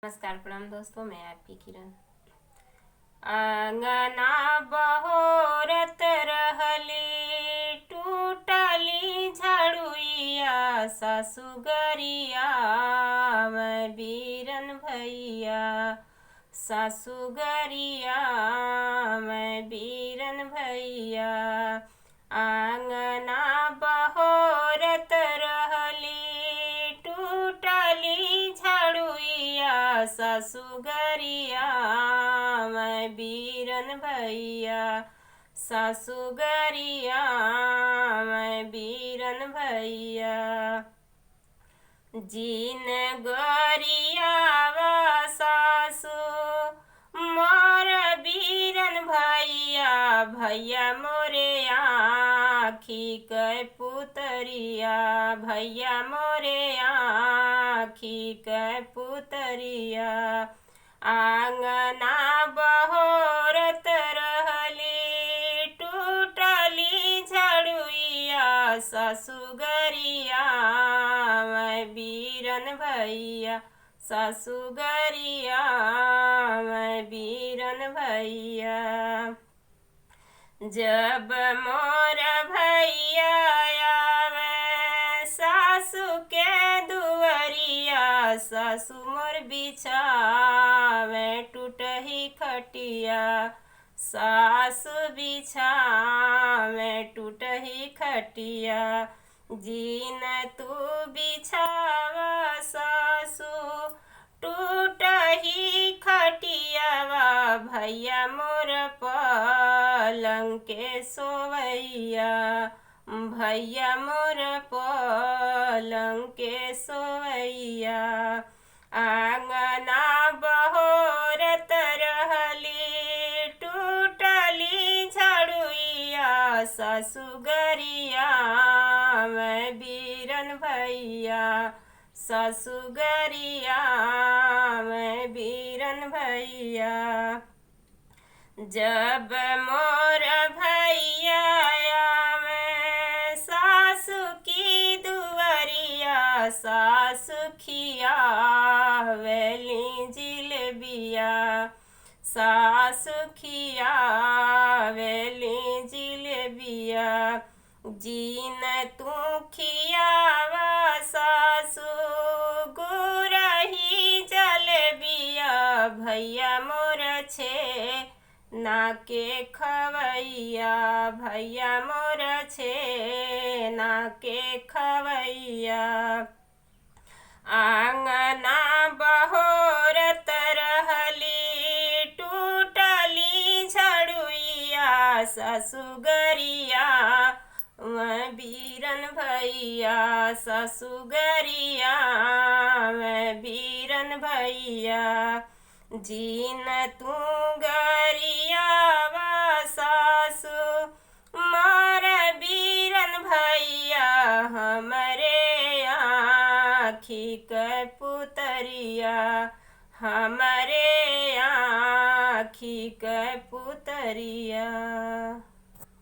नमस्कार प्रणाम दोस्तों, मैं आपकी किरण। अंगना बहोरत रहली, टूटली झाड़ुइया सासुगरिया मैं बीरन भैया। सासुगरिया मैं बीरन भैया। अंगना बहोरत रहली, टूटली झाड़ुइया सासुगरिया मैं बीरन भैया। सासुगरिया मैं बीरन भैया। जीन गरियावा सासु मोर बीरन भैया। भैया मोरे आखी कै पुतरिया। भैया मोरे आखी कै पुतरिया। आंगना बहोरत रहली, टूटली झाड़ुइया सासुगरिया मैं बीरन भैया। सासुगरिया मैं बीरन भैया। जब मोर भैया आवे सासु के दुअरिया, सासु मोर बिछावे टूटही खटिया। सासु बिछावे टूटही खटिया। जीन तू बिछावा सासु टूटही खटियावा। भैया मोर पलंग के सोवैया। भैया मोर पलंग के सोवैया। आंगना बहोरत रहली, टूटली झाड़ुइया सासुगरिया मैं बीरन भैया। सासुगरिया मैं बीरन भैया। जब मोर भैया आवे सासु की दुअरिया, सासु खियावेली जिलेबिया। सासु खियावेली जिलेबिया। जीन तू खियावा सासु गुरही जलेबिया। भैया मोर छे नाके खवैया। भैया मोर छे नाके खवैया। आंगना बहोरत रहली, टूटली झाड़ुइया सासुगरिया मैं बीरन भैया। सासुगरिया मैं बीरन भैया। जीन तू गरियावा सासु मोर बीरन भैया। हमरे आखी कै पुतरिया। हमरे आखी कै पुतरिया।